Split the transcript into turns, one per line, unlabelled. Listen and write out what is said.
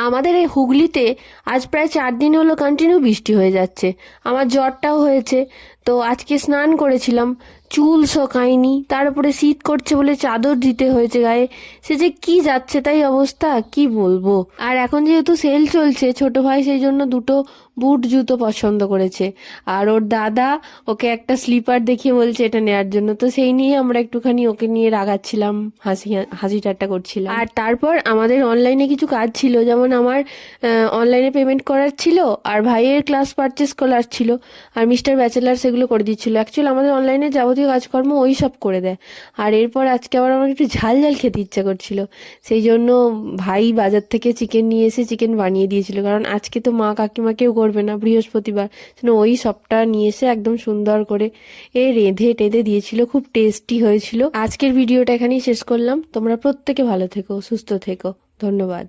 আমাদের এই হুগলিতে আজ প্রায় 4 দিন হলো কন্টিনিউ বৃষ্টি হয়ে যাচ্ছে। আমার জ্বরটাও হয়েছে। তো আজকে স্নান করেছিলাম, চুল শোকায়নি, তার উপরে শীত করছে বলে চাদর দিতে হয়েছে গায়ে। সে যে কি যাচ্ছে তাই অবস্থা, কি বলবো। আর এখন যেহেতু সেল চলছে, ছোট ভাই সেই জন্য দুটো বুট জুতো পছন্দ করেছে। আর ওর দাদা ওকে একটা স্লিপার দেখিয়ে বলছে এটা নেয়ার জন্য। তো সেই নিয়ে আমরা একটুখানি ওকে নিয়ে রাগাচ্ছিলাম, হাসি হাসি ঠাট্টা করছিলাম। আর তারপর আমাদের অনলাইনে কিছু কাজ ছিল, যেমন আমার অনলাইনে পেমেন্ট করার ছিল, আর ভাইয়ের ক্লাস পারচেস করার ছিল, আর মিস্টার ব্যাচেলার সেগুলো করে দিচ্ছিল। অ্যাকচুয়ালি আমাদের অনলাইনে যাবতীয় কাজকর্ম ওই সব করে দেয়। আর এরপর আজকে আবার আমার একটু ঝাল ঝাল খেতে ইচ্ছা করছিল, সেই জন্য ভাই বাজার থেকে চিকেন নিয়ে এসে চিকেন বানিয়ে দিয়েছিল। কারণ আজকে তো মা কাকিমা কেউ করবে না, বৃহস্পতিবার, ওই সবটা নিয়ে এসে একদম সুন্দর করে রেঁধে টেঁধে দিয়েছিল। খুব টেস্টি হয়েছিল। আজকের ভিডিওটা এখানেই শেষ করলাম। তোমরা প্রত্যেকে ভালো থেকো, সুস্থ থেকো। ধন্যবাদ।